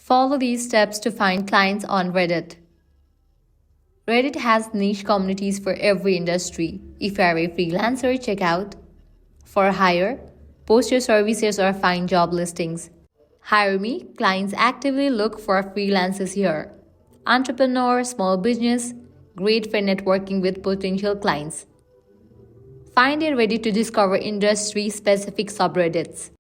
Follow these steps to find clients on Reddit. Reddit has niche communities for every industry. If you are a freelancer, check out For Hire, post your services or find job listings. Hire Me, clients actively look for freelancers here. Entrepreneur, small business, great for networking with potential clients. Find a Reddit to discover industry-specific subreddits.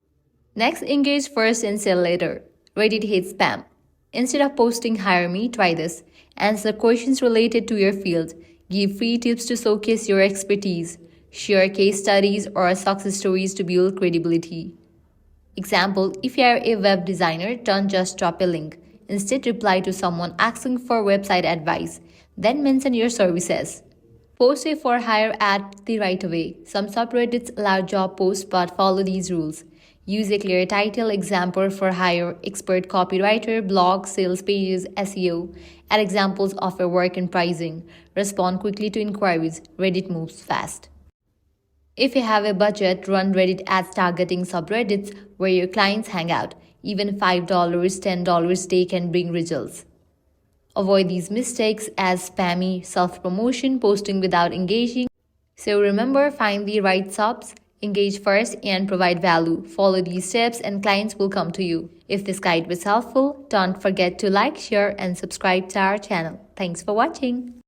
Next, engage first and sell later. Reddit hates spam. Instead of posting Hire Me, try this. Answer questions related to your field. Give free tips to showcase your expertise. Share case studies or success stories to build credibility. Example, if you are a web designer, don't just drop a link. Instead, reply to someone asking for website advice. Then mention your services. Post a For Hire ad the right way. Some subreddits allow job posts but follow these rules. Use a clear title, example For Hire, expert copywriter, blog, sales pages, SEO. Add examples of your work and pricing. Respond quickly to inquiries. Reddit moves fast. If you have a budget, run Reddit ads targeting subreddits where your clients hang out. Even $5, $10 a day can bring results. Avoid these mistakes as spammy self-promotion, posting without engaging. So remember, find the right subs, engage first, and provide value. Follow these steps and clients will come to you. If this guide was helpful, don't forget to like, share, and subscribe to our channel. Thanks for watching.